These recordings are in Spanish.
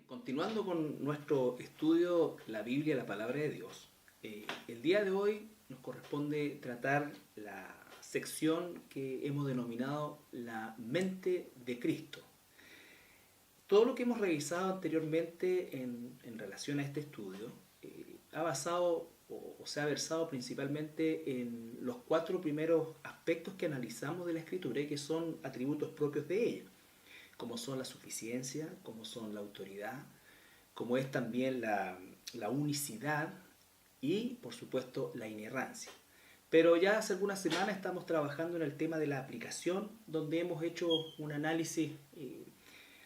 Continuando con nuestro estudio, la Biblia, la palabra de Dios, el día de hoy nos corresponde tratar la sección que hemos denominado la mente de Cristo. Todo lo que hemos revisado anteriormente en relación a este estudio ha basado o se ha versado principalmente en los 4 primeros aspectos que analizamos de la Escritura y que son atributos propios de ella, como son la suficiencia, como son la autoridad, como es también la unicidad y, por supuesto, la inerrancia. Pero ya hace algunas semanas estamos trabajando en el tema de la aplicación, donde hemos hecho un análisis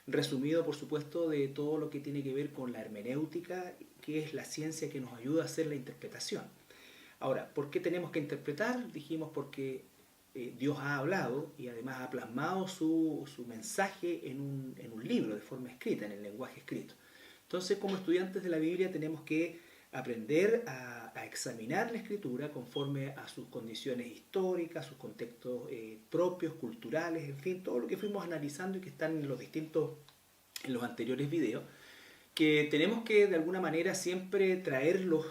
resumido, por supuesto, de todo lo que tiene que ver con la hermenéutica, que es la ciencia que nos ayuda a hacer la interpretación. Ahora, ¿por qué tenemos que interpretar? Dijimos porque Dios ha hablado y además ha plasmado su mensaje en un libro de forma escrita, en el lenguaje escrito. Entonces, como estudiantes de la Biblia tenemos que aprender a examinar la escritura conforme a sus condiciones históricas, sus contextos propios, culturales, en fin, todo lo que fuimos analizando y que están en los anteriores videos, que tenemos que de alguna manera siempre traerlos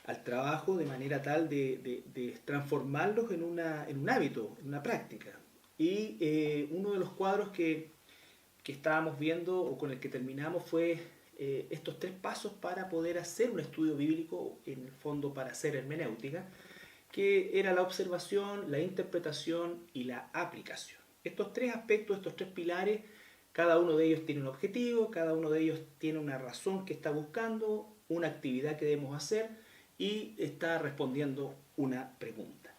al trabajo de manera tal de transformarlos en un hábito, en una práctica. Y uno de los cuadros que estábamos viendo o con el que terminamos fue estos 3 pasos para poder hacer un estudio bíblico, en el fondo para hacer hermenéutica, que era la observación, la interpretación y la aplicación. Estos 3 aspectos, estos 3 pilares, cada uno de ellos tiene un objetivo, cada uno de ellos tiene una razón que está buscando, una actividad que debemos hacer y está respondiendo una pregunta.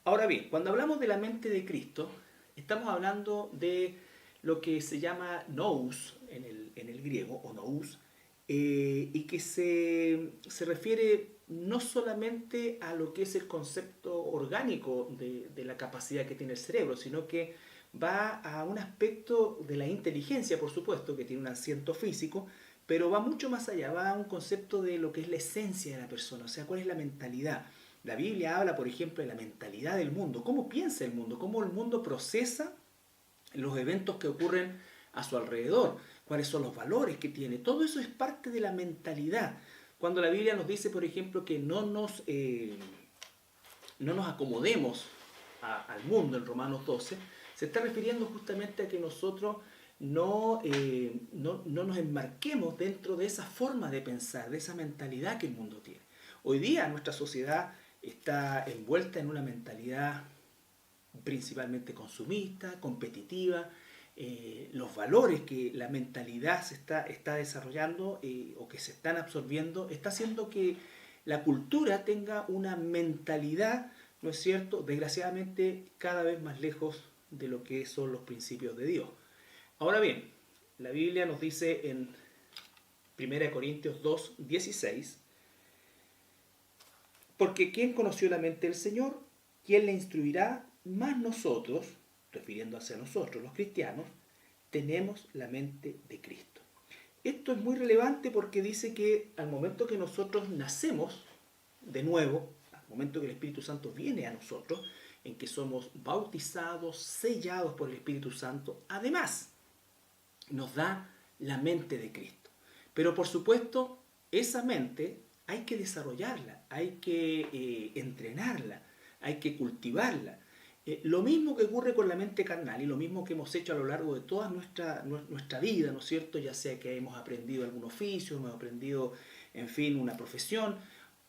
Ahora bien, cuando hablamos de la mente de Cristo, estamos hablando de lo que se llama nous en el griego, o nous, y que se refiere no solamente a lo que es el concepto orgánico de la capacidad que tiene el cerebro, sino que va a un aspecto de la inteligencia, por supuesto, que tiene un asiento físico, pero va mucho más allá, va a un concepto de lo que es la esencia de la persona, o sea, cuál es la mentalidad. La Biblia habla, por ejemplo, de la mentalidad del mundo, cómo piensa el mundo, cómo el mundo procesa los eventos que ocurren a su alrededor, cuáles son los valores que tiene. Todo eso es parte de la mentalidad. Cuando la Biblia nos dice, por ejemplo, que no nos acomodemos al mundo en Romanos 12, se está refiriendo justamente a que nosotros no nos enmarquemos dentro de esa forma de pensar, de esa mentalidad que el mundo tiene. Hoy día nuestra sociedad está envuelta en una mentalidad principalmente consumista, competitiva. Los valores que la mentalidad está desarrollando o que se están absorbiendo está haciendo que la cultura tenga una mentalidad, ¿no es cierto?, desgraciadamente cada vez más lejos de lo que son los principios de Dios. Ahora bien, la Biblia nos dice en 1 Corintios 2, 16, porque ¿quién conoció la mente del Señor? ¿Quién le instruirá? Más nosotros, refiriéndose a nosotros los cristianos, tenemos la mente de Cristo. Esto es muy relevante porque dice que al momento que nosotros nacemos de nuevo, al momento que el Espíritu Santo viene a nosotros, en que somos bautizados, sellados por el Espíritu Santo, además nos da la mente de Cristo. Pero por supuesto, esa mente hay que desarrollarla, hay que entrenarla, hay que cultivarla. Lo mismo que ocurre con la mente carnal y lo mismo que hemos hecho a lo largo de toda nuestra vida, ¿no es cierto? Ya sea que hemos aprendido algún oficio, hemos aprendido, en fin, una profesión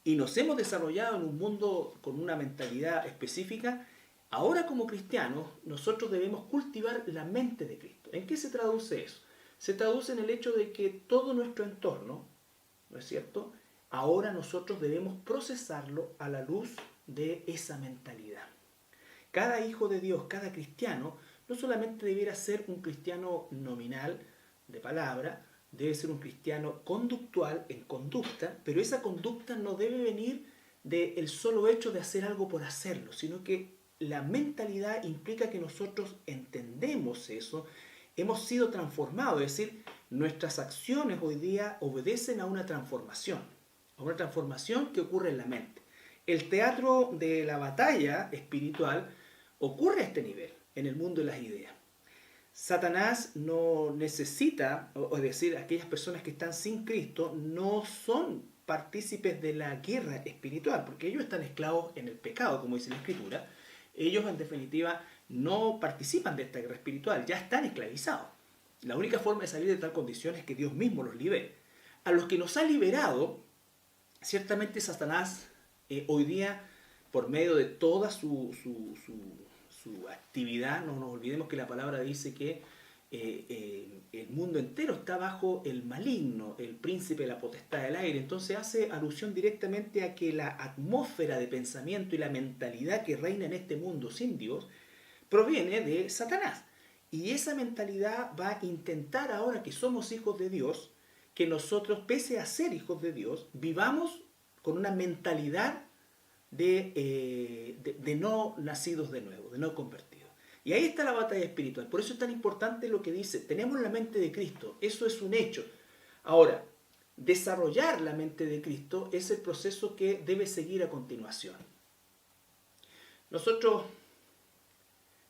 y nos hemos desarrollado en un mundo con una mentalidad específica. Ahora como cristianos nosotros debemos cultivar la mente de Cristo. ¿En qué se traduce eso? Se traduce en el hecho de que todo nuestro entorno, ¿no es cierto?, ahora nosotros debemos procesarlo a la luz de esa mentalidad. Cada hijo de Dios, cada cristiano, no solamente debiera ser un cristiano nominal de palabra, debe ser un cristiano conductual en conducta, pero esa conducta no debe venir del solo hecho de hacer algo por hacerlo, sino que la mentalidad implica que nosotros entendemos eso, hemos sido transformados, es decir, nuestras acciones hoy día obedecen a una transformación que ocurre en la mente. El teatro de la batalla espiritual ocurre a este nivel, en el mundo de las ideas. Satanás no necesita, o es decir, aquellas personas que están sin Cristo no son partícipes de la guerra espiritual, porque ellos están esclavos en el pecado, como dice la Escritura. Ellos, en definitiva, no participan de esta guerra espiritual, ya están esclavizados. La única forma de salir de tal condición es que Dios mismo los libere. A los que nos ha liberado, ciertamente Satanás hoy día, por medio de toda su actividad, no nos olvidemos que la palabra dice que el mundo entero está bajo el maligno, el príncipe de la potestad del aire. Entonces hace alusión directamente a que la atmósfera de pensamiento y la mentalidad que reina en este mundo sin Dios proviene de Satanás. Y esa mentalidad va a intentar, ahora que somos hijos de Dios, que nosotros, pese a ser hijos de Dios, vivamos con una mentalidad de no nacidos de nuevo, de no convertidos. Y ahí está la batalla espiritual. Por eso es tan importante lo que dice, tenemos la mente de Cristo, eso es un hecho. Ahora, desarrollar la mente de Cristo es el proceso que debe seguir a continuación. Nosotros,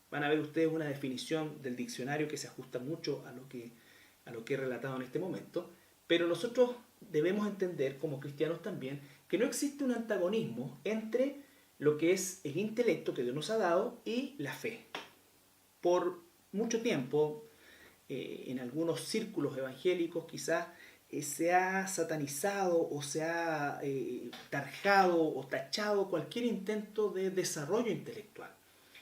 van a ver ustedes una definición del diccionario que se ajusta mucho a lo que he relatado en este momento, pero nosotros debemos entender, como cristianos también, que no existe un antagonismo entre lo que es el intelecto que Dios nos ha dado y la fe. Por mucho tiempo, en algunos círculos evangélicos quizás se ha satanizado o se ha tarjado o tachado cualquier intento de desarrollo intelectual.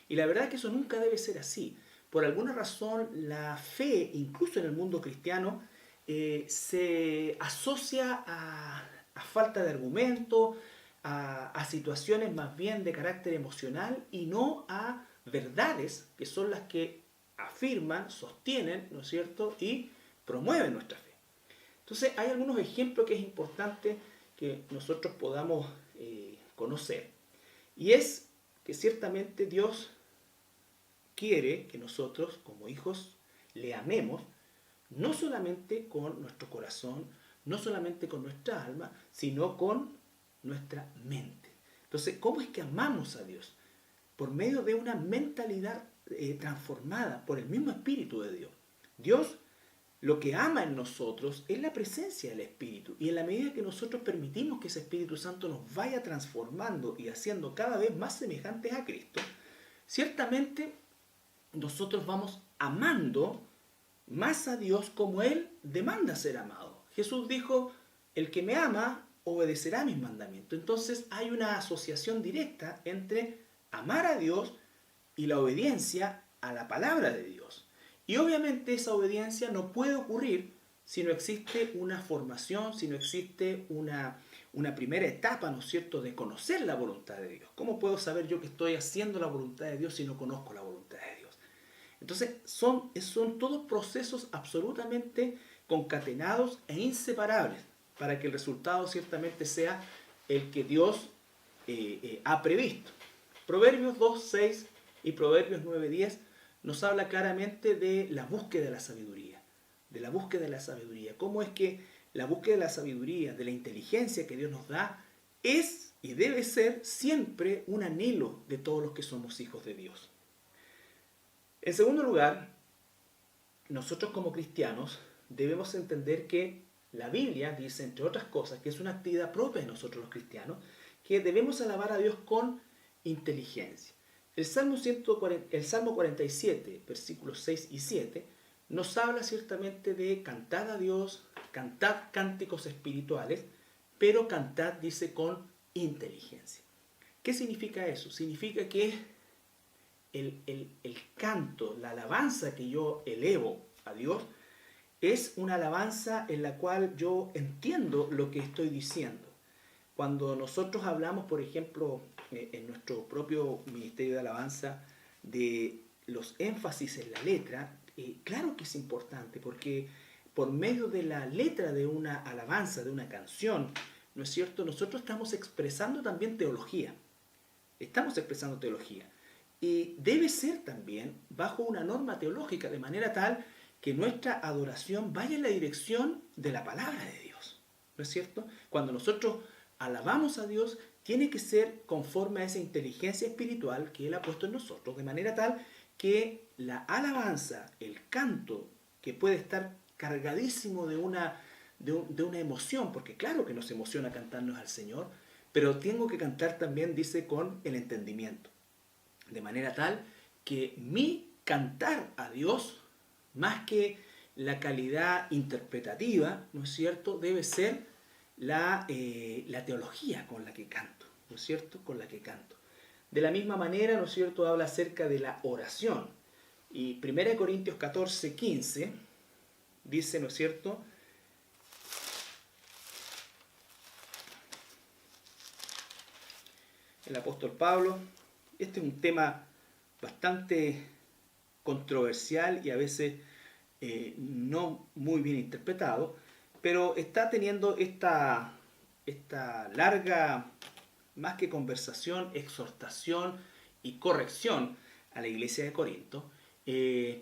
Y la verdad es que eso nunca debe ser así. Por alguna razón, la fe, incluso en el mundo cristiano, se asocia a falta de argumento, a situaciones más bien de carácter emocional y no a verdades que son las que afirman, sostienen, ¿no es cierto?, y promueven nuestra fe. Entonces hay algunos ejemplos que es importante que nosotros podamos conocer. Y es que ciertamente Dios quiere que nosotros, como hijos, le amemos, no solamente con nuestro corazón, no solamente con nuestra alma, sino con nuestra mente. Entonces, ¿cómo es que amamos a Dios? Por medio de una mentalidad transformada por el mismo Espíritu de Dios. Dios lo que ama en nosotros es la presencia del Espíritu. Y en la medida que nosotros permitimos que ese Espíritu Santo nos vaya transformando y haciendo cada vez más semejantes a Cristo, ciertamente nosotros vamos amando más a Dios como Él demanda ser amado. Jesús dijo, el que me ama obedecerá mis mandamientos. Entonces hay una asociación directa entre amar a Dios y la obediencia a la palabra de Dios. Y obviamente esa obediencia no puede ocurrir si no existe una formación, si no existe una primera etapa, ¿no es cierto?, de conocer la voluntad de Dios. ¿Cómo puedo saber yo que estoy haciendo la voluntad de Dios si no conozco la voluntad de Dios? Entonces son todos procesos absolutamente concatenados e inseparables para que el resultado ciertamente sea el que Dios ha previsto. Proverbios 2:6 y Proverbios 9:10 nos habla claramente de la búsqueda de la sabiduría, de la búsqueda de la sabiduría. Cómo es que la búsqueda de la sabiduría, de la inteligencia que Dios nos da, es y debe ser siempre un anhelo de todos los que somos hijos de Dios. En segundo lugar, nosotros como cristianos debemos entender que la Biblia dice, entre otras cosas, que es una actividad propia de nosotros los cristianos, que debemos alabar a Dios con inteligencia. El Salmo 47, versículos 6 y 7, nos habla ciertamente de cantar a Dios, cantad cánticos espirituales, pero cantad, dice, con inteligencia. ¿Qué significa eso? Significa que el canto, la alabanza que yo elevo a Dios, es una alabanza en la cual yo entiendo lo que estoy diciendo. Cuando nosotros hablamos, por ejemplo, en nuestro propio ministerio de alabanza, de los énfasis en la letra, claro que es importante, porque por medio de la letra de una alabanza, de una canción, ¿no es cierto?, nosotros estamos expresando también teología. Estamos expresando teología. Y debe ser también bajo una norma teológica, de manera tal que nuestra adoración vaya en la dirección de la palabra de Dios. ¿No es cierto? Cuando nosotros alabamos a Dios, tiene que ser conforme a esa inteligencia espiritual que Él ha puesto en nosotros, de manera tal que la alabanza, el canto, que puede estar cargadísimo de una emoción, porque claro que nos emociona cantarnos al Señor, pero tengo que cantar también, dice, con el entendimiento. De manera tal que mi cantar a Dios, más que la calidad interpretativa, ¿no es cierto?, debe ser la teología con la que canto, ¿no es cierto?, con la que canto. De la misma manera, ¿no es cierto?, habla acerca de la oración. Y 1 Corintios 14, 15 dice, ¿no es cierto?, el apóstol Pablo, este es un tema bastante controversial y a veces no muy bien interpretado, pero está teniendo esta larga, más que conversación, exhortación y corrección a la iglesia de Corinto.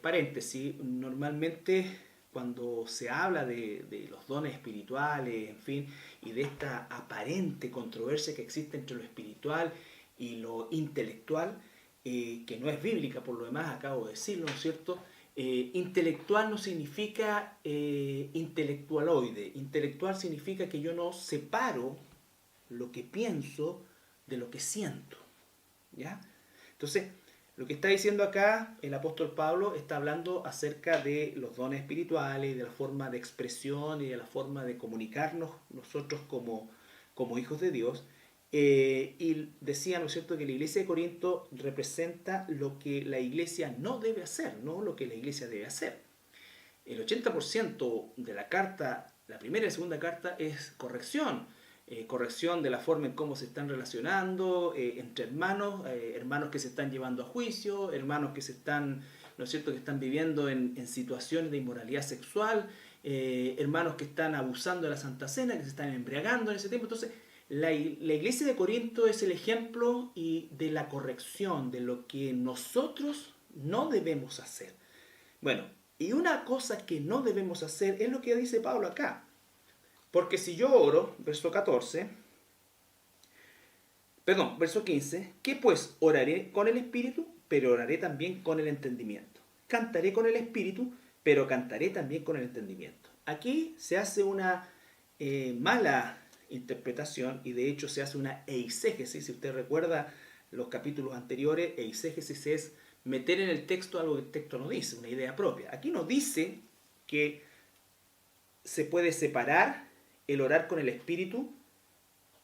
Paréntesis, normalmente cuando se habla de los dones espirituales, en fin, y de esta aparente controversia que existe entre lo espiritual y lo intelectual, que no es bíblica por lo demás, acabo de decirlo, ¿no es cierto? Intelectual no significa intelectualoide. Intelectual significa que yo no separo lo que pienso de lo que siento. ¿Ya? Entonces, lo que está diciendo acá el apóstol Pablo está hablando acerca de los dones espirituales, de la forma de expresión y de la forma de comunicarnos nosotros como hijos de Dios. Y decía, ¿no es cierto?, que la iglesia de Corinto representa lo que la iglesia no debe hacer, no lo que la iglesia debe hacer. El 80% de la carta, la primera y la segunda carta, es corrección. Corrección de la forma en cómo se están relacionando entre hermanos, hermanos que se están llevando a juicio, hermanos que se están, ¿no es cierto?, que están viviendo en situaciones de inmoralidad sexual, hermanos que están abusando de la Santa Cena, que se están embriagando en ese tiempo. Entonces, la iglesia de Corinto es el ejemplo de la corrección, de lo que nosotros no debemos hacer. Bueno, y una cosa que no debemos hacer es lo que dice Pablo acá. Porque si yo oro, verso 15, ¿qué pues? Oraré con el Espíritu, pero oraré también con el entendimiento. Cantaré con el Espíritu, pero cantaré también con el entendimiento. Aquí se hace una mala interpretación y de hecho se hace una eisegesis. Si usted recuerda los capítulos anteriores, eisegesis es meter en el texto algo que el texto no dice, una idea propia. Aquí nos dice que se puede separar el orar con el espíritu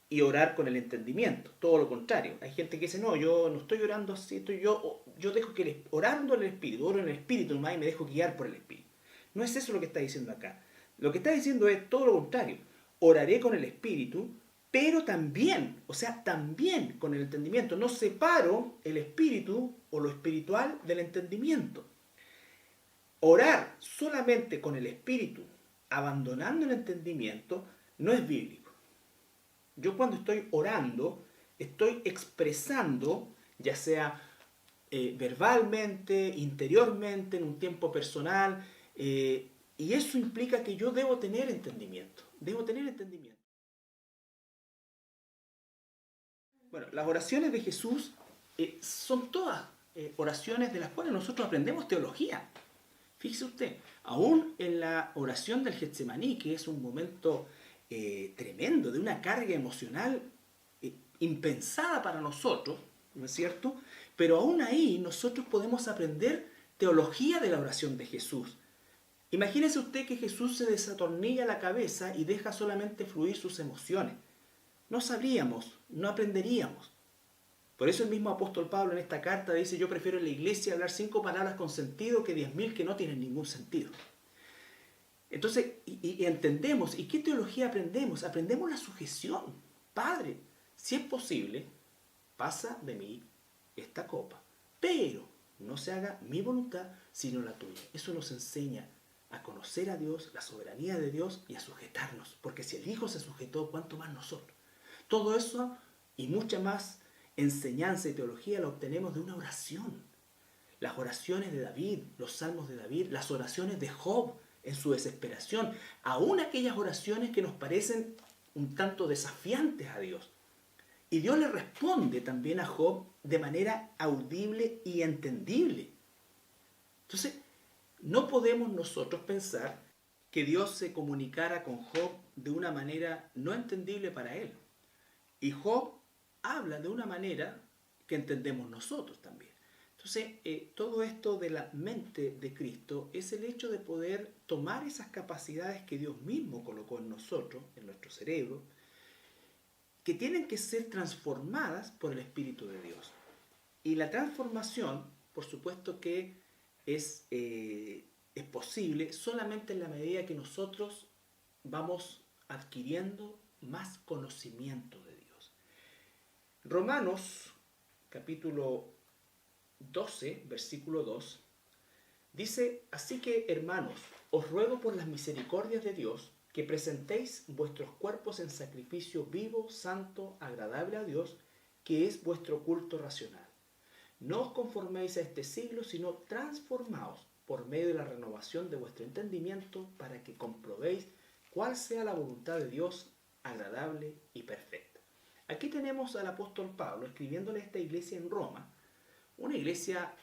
y orar con el entendimiento. Todo lo contrario. Hay gente que dice, no, yo no estoy orando así, yo dejo que orando en el espíritu, oro en el espíritu nomás y me dejo guiar por el espíritu. No es eso lo que está diciendo acá. Lo que está diciendo es todo lo contrario. Oraré con el espíritu, pero también, o sea, también con el entendimiento. No separo el espíritu o lo espiritual del entendimiento. Orar solamente con el espíritu, abandonando el entendimiento, no es bíblico. Yo cuando estoy orando, estoy expresando, ya sea verbalmente, interiormente, en un tiempo personal, y eso implica que yo debo tener entendimiento. Debo tener entendimiento. Bueno, las oraciones de Jesús son todas oraciones de las cuales nosotros aprendemos teología. Fíjese usted, aún en la oración del Getsemaní, que es un momento tremendo, de una carga emocional impensada para nosotros, ¿no es cierto? Pero aún ahí nosotros podemos aprender teología de la oración de Jesús. Imagínese usted que Jesús se desatornilla la cabeza y deja solamente fluir sus emociones. No sabríamos, no aprenderíamos. Por eso el mismo apóstol Pablo en esta carta dice, yo prefiero en la iglesia hablar 5 palabras con sentido que 10.000 que no tienen ningún sentido. Entonces, y entendemos, ¿y qué teología aprendemos? Aprendemos la sujeción. Padre, si es posible, pasa de mí esta copa, pero no se haga mi voluntad, sino la tuya. Eso nos enseña a conocer a Dios, la soberanía de Dios y a sujetarnos, porque si el Hijo se sujetó, ¿cuánto más nosotros? Todo eso y mucha más enseñanza y teología la obtenemos de una oración. Las oraciones de David, los salmos de David, las oraciones de Job en su desesperación, aún aquellas oraciones que nos parecen un tanto desafiantes a Dios. Y Dios le responde también a Job de manera audible y entendible. Entonces, no podemos nosotros pensar que Dios se comunicara con Job de una manera no entendible para él. Y Job habla de una manera que entendemos nosotros también. Entonces, todo esto de la mente de Cristo es el hecho de poder tomar esas capacidades que Dios mismo colocó en nosotros, en nuestro cerebro, que tienen que ser transformadas por el Espíritu de Dios. Y la transformación, por supuesto que es posible solamente en la medida que nosotros vamos adquiriendo más conocimiento de Dios. Romanos, capítulo 12, versículo 2, dice: así que, hermanos, os ruego por las misericordias de Dios que presentéis vuestros cuerpos en sacrificio vivo, santo, agradable a Dios, que es vuestro culto racional. No os conforméis a este siglo, sino transformaos por medio de la renovación de vuestro entendimiento, para que comprobéis cuál sea la voluntad de Dios, agradable y perfecta. Aquí tenemos al apóstol Pablo escribiéndole a esta iglesia en Roma, una iglesia,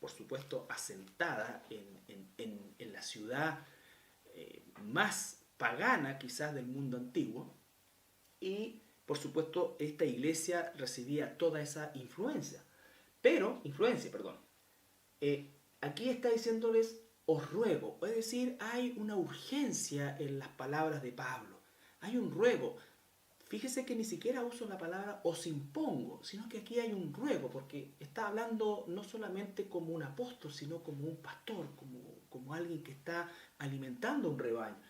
por supuesto, asentada en la ciudad más pagana quizás del mundo antiguo, y por supuesto esta iglesia recibía toda esa influencia. Aquí está diciéndoles: os ruego, es decir, hay una urgencia en las palabras de Pablo, hay un ruego. Fíjese que ni siquiera uso la palabra os impongo, sino que aquí hay un ruego, porque está hablando no solamente como un apóstol, sino como un pastor, como alguien que está alimentando un rebaño.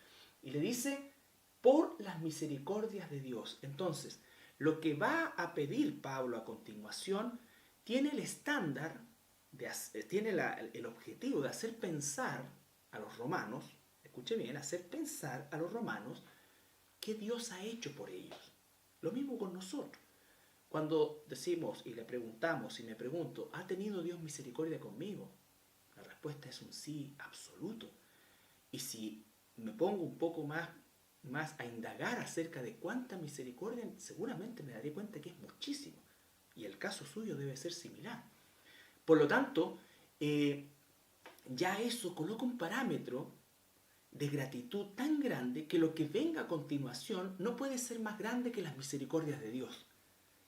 Y le dice: por las misericordias de Dios. Entonces, lo que va a pedir Pablo a continuación tiene el estándar, tiene el objetivo de hacer pensar a los romanos, escuche bien, hacer pensar a los romanos qué Dios ha hecho por ellos. Lo mismo con nosotros. Cuando decimos y le preguntamos, y me pregunto: ¿ha tenido Dios misericordia conmigo? La respuesta es un sí absoluto. Y si me pongo un poco más a indagar acerca de cuánta misericordia, seguramente me daré cuenta que es muchísimo. Y el caso suyo debe ser similar. Por lo tanto, ya eso coloca un parámetro de gratitud tan grande que lo que venga a continuación no puede ser más grande que las misericordias de Dios.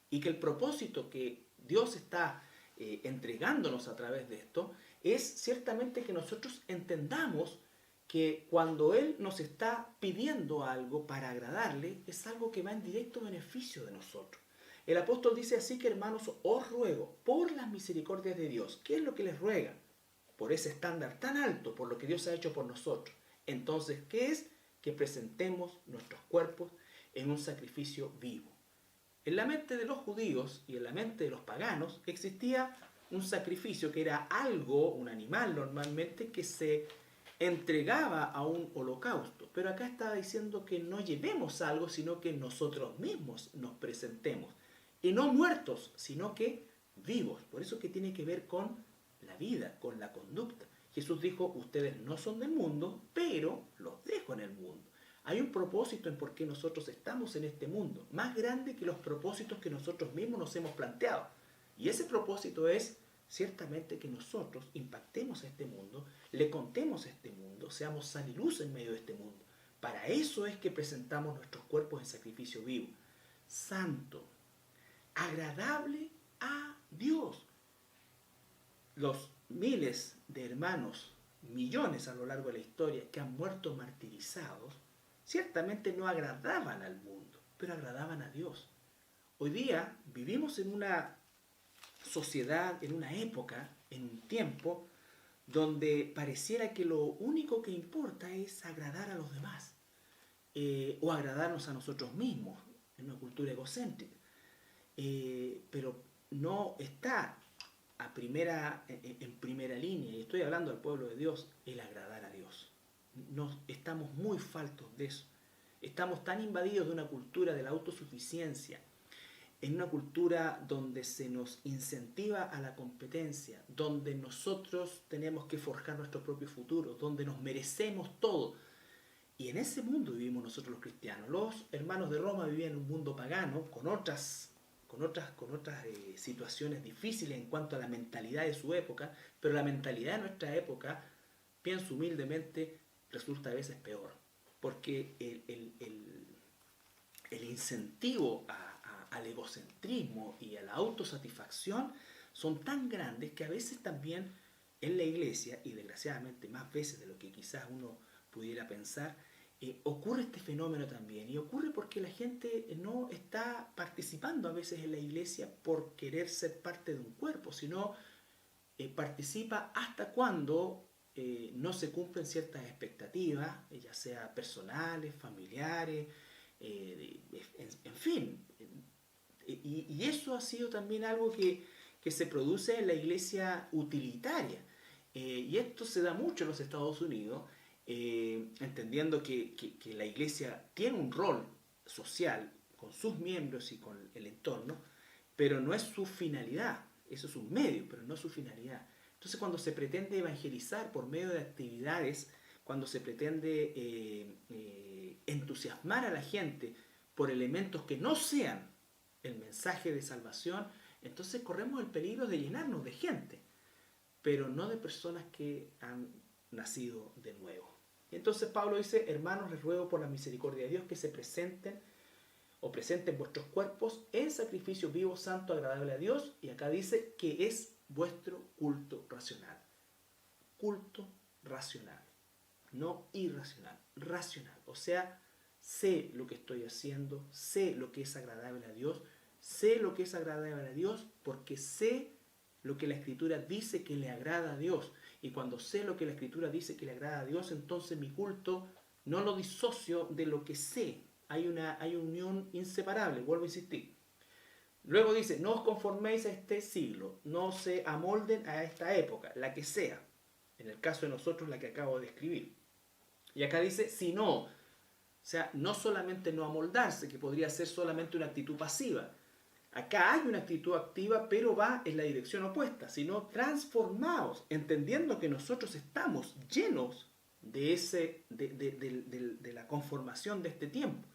Y que el propósito que Dios está entregándonos a través de esto es ciertamente que nosotros entendamos que cuando Él nos está pidiendo algo para agradarle, es algo que va en directo beneficio de nosotros. El apóstol dice: así que, hermanos, os ruego por las misericordias de Dios. ¿Qué es lo que les ruega? Por ese estándar tan alto, por lo que Dios ha hecho por nosotros. Entonces, ¿qué es? Que presentemos nuestros cuerpos en un sacrificio vivo. En la mente de los judíos y en la mente de los paganos existía un sacrificio que era algo, un animal normalmente, que se entregaba a un holocausto. Pero acá está diciendo que no llevemos algo, sino que nosotros mismos nos presentemos. Y no muertos, sino que vivos. Por eso que tiene que ver con la vida, con la conducta. Jesús dijo: ustedes no son del mundo, pero los dejo en el mundo. Hay un propósito en por qué nosotros estamos en este mundo, más grande que los propósitos que nosotros mismos nos hemos planteado. Y ese propósito es ciertamente que nosotros impactemos a este mundo, le contemos a este mundo, seamos sal y luz en medio de este mundo. Para eso es que presentamos nuestros cuerpos en sacrificio vivo, santo, agradable a Dios. Los miles de hermanos, millones a lo largo de la historia, que han muerto martirizados, ciertamente no agradaban al mundo, pero agradaban a Dios. Hoy día vivimos en una sociedad, en una época, en un tiempo, donde pareciera que lo único que importa es agradar a los demás, o agradarnos a nosotros mismos, en una cultura egocéntrica. Pero no está en primera línea, y estoy hablando al pueblo de Dios, el agradar a Dios. Estamos muy faltos de eso. Estamos tan invadidos de una cultura de la autosuficiencia, en una cultura donde se nos incentiva a la competencia, donde nosotros tenemos que forjar nuestro propio futuro, donde nos merecemos todo. Y en ese mundo vivimos nosotros los cristianos. Los hermanos de Roma vivían en un mundo pagano, con con otras situaciones difíciles en cuanto a la mentalidad de su época, pero la mentalidad de nuestra época, pienso humildemente, resulta a veces peor, porque el incentivo al egocentrismo y a la autosatisfacción son tan grandes que a veces también en la iglesia, y desgraciadamente más veces de lo que quizás uno pudiera pensar, ocurre este fenómeno también. Y ocurre porque la gente no está participando a veces en la iglesia por querer ser parte de un cuerpo, sino participa hasta cuando no se cumplen ciertas expectativas, ya sea personales, familiares, en fin. Y eso ha sido también algo que se produce en la iglesia utilitaria. Y esto se da mucho en los Estados Unidos, entendiendo que la iglesia tiene un rol social con sus miembros y con el entorno, pero no es su finalidad. Eso es un medio, pero no es su finalidad. Entonces, cuando se pretende evangelizar por medio de actividades, cuando se pretende entusiasmar a la gente por elementos que no sean el mensaje de salvación, entonces corremos el peligro de llenarnos de gente, pero no de personas que han nacido de nuevo. Y entonces Pablo dice: hermanos, les ruego por la misericordia de Dios que se presenten vuestros cuerpos en sacrificio vivo, santo, agradable a Dios. Y acá dice que es vuestro culto racional. Culto racional, no irracional, racional. O sea, sé lo que estoy haciendo, sé lo que es agradable a Dios, sé lo que es agradable a Dios porque sé lo que la Escritura dice que le agrada a Dios. Y cuando sé lo que la Escritura dice que le agrada a Dios, entonces mi culto no lo disocio de lo que sé. Hay una unión inseparable, vuelvo a insistir. Luego dice: no os conforméis a este siglo, no se amolden a esta época, la que sea. En el caso de nosotros, la que acabo de escribir. Y acá dice: si no, o sea, no solamente no amoldarse, que podría ser solamente una actitud pasiva. Acá hay una actitud activa, pero va en la dirección opuesta, sino transformados, entendiendo que nosotros estamos llenos de la conformación de este tiempo.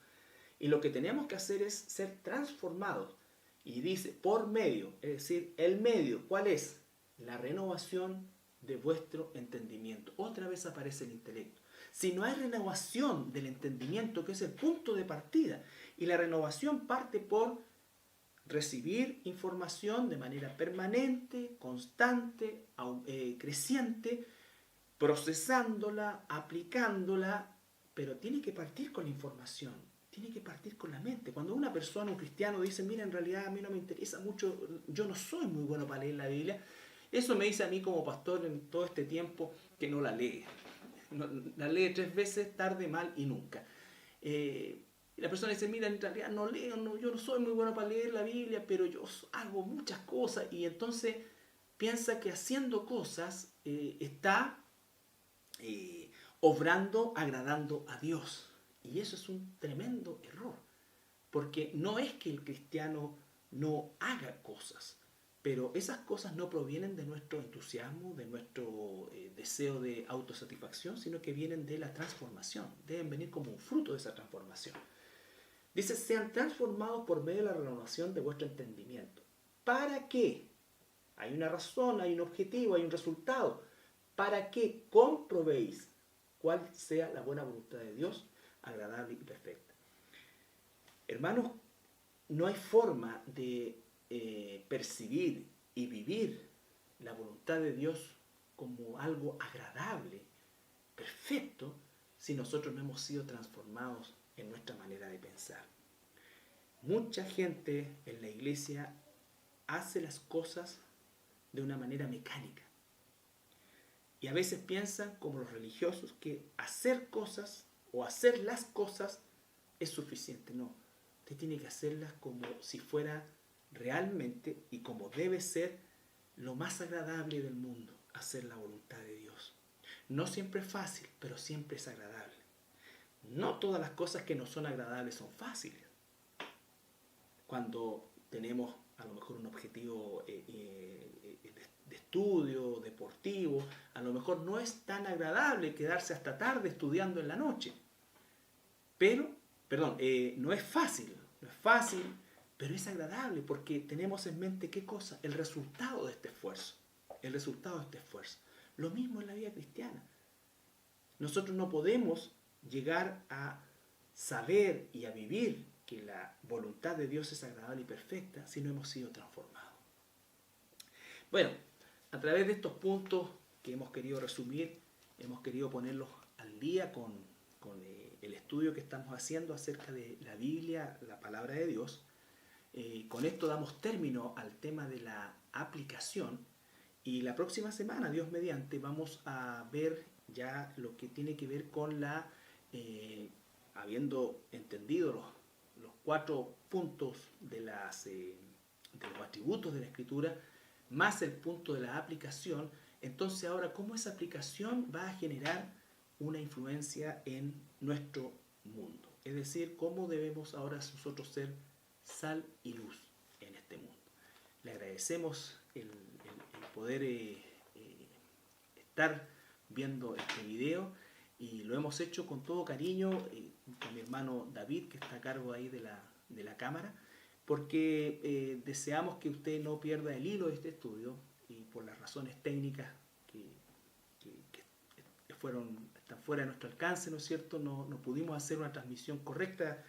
Y lo que tenemos que hacer es ser transformados. Y dice, por medio, es decir, el medio, ¿cuál es? La renovación de vuestro entendimiento. Otra vez aparece el intelecto. Si no hay renovación del entendimiento, que es el punto de partida, y la renovación parte por recibir información de manera permanente, constante, creciente, procesándola, aplicándola, pero tiene que partir con la información, tiene que partir con la mente. Cuando una persona, un cristiano, dice: mira, en realidad a mí no me interesa mucho, yo no soy muy bueno para leer la Biblia, eso me dice a mí como pastor en todo este tiempo que no la lee. La lee 3 veces, tarde, mal y nunca. Y la persona dice: mira, en realidad no leo, yo no soy muy bueno para leer la Biblia, pero yo hago muchas cosas. Y entonces piensa que haciendo cosas está obrando, agradando a Dios. Y eso es un tremendo error, porque no es que el cristiano no haga cosas, pero esas cosas no provienen de nuestro entusiasmo, de nuestro deseo de autosatisfacción, sino que vienen de la transformación, deben venir como un fruto de esa transformación. Dice: sean transformados por medio de la renovación de vuestro entendimiento. ¿Para qué? Hay una razón, hay un objetivo, hay un resultado. Para que comprobéis cuál sea la buena voluntad de Dios, agradable y perfecta. Hermanos, no hay forma de percibir y vivir la voluntad de Dios como algo agradable, perfecto, si nosotros no hemos sido transformados en nuestra manera de pensar. Mucha gente en la iglesia hace las cosas de una manera mecánica. Y a veces piensan, como los religiosos, que hacer cosas o hacer las cosas es suficiente. No, usted tiene que hacerlas como si fuera realmente y como debe ser lo más agradable del mundo, hacer la voluntad de Dios. No siempre es fácil, pero siempre es agradable. No todas las cosas que no son agradables son fáciles. Cuando tenemos a lo mejor un objetivo de estudio, deportivo, a lo mejor no es tan agradable quedarse hasta tarde estudiando en la noche. Pero, no es fácil, pero es agradable porque tenemos en mente ¿qué cosa? El resultado de este esfuerzo. El resultado de este esfuerzo. Lo mismo en la vida cristiana. Nosotros no podemos llegar a saber y a vivir que la voluntad de Dios es agradable y perfecta si no hemos sido transformados. Bueno, a través de estos puntos que hemos querido resumir, hemos querido ponerlos al día con el estudio que estamos haciendo acerca de la Biblia, la palabra de Dios. Con esto damos término al tema de la aplicación y la próxima semana, Dios mediante, vamos a ver ya lo que tiene que ver con habiendo entendido los 4 puntos de los atributos de la Escritura, más el punto de la aplicación. Entonces ahora, ¿cómo esa aplicación va a generar una influencia en nuestro mundo? Es decir, ¿cómo debemos ahora nosotros ser sal y luz en este mundo? Le agradecemos el poder estar viendo este video y lo hemos hecho con todo cariño con mi hermano David, que está a cargo ahí de la cámara, porque deseamos que usted no pierda el hilo de este estudio y por las razones técnicas que están fuera de nuestro alcance, ¿no es cierto? No pudimos hacer una transmisión correcta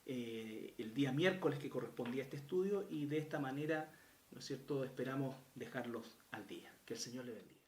el día miércoles que correspondía a este estudio y de esta manera, ¿no es cierto?, esperamos dejarlos al día. Que el Señor le bendiga.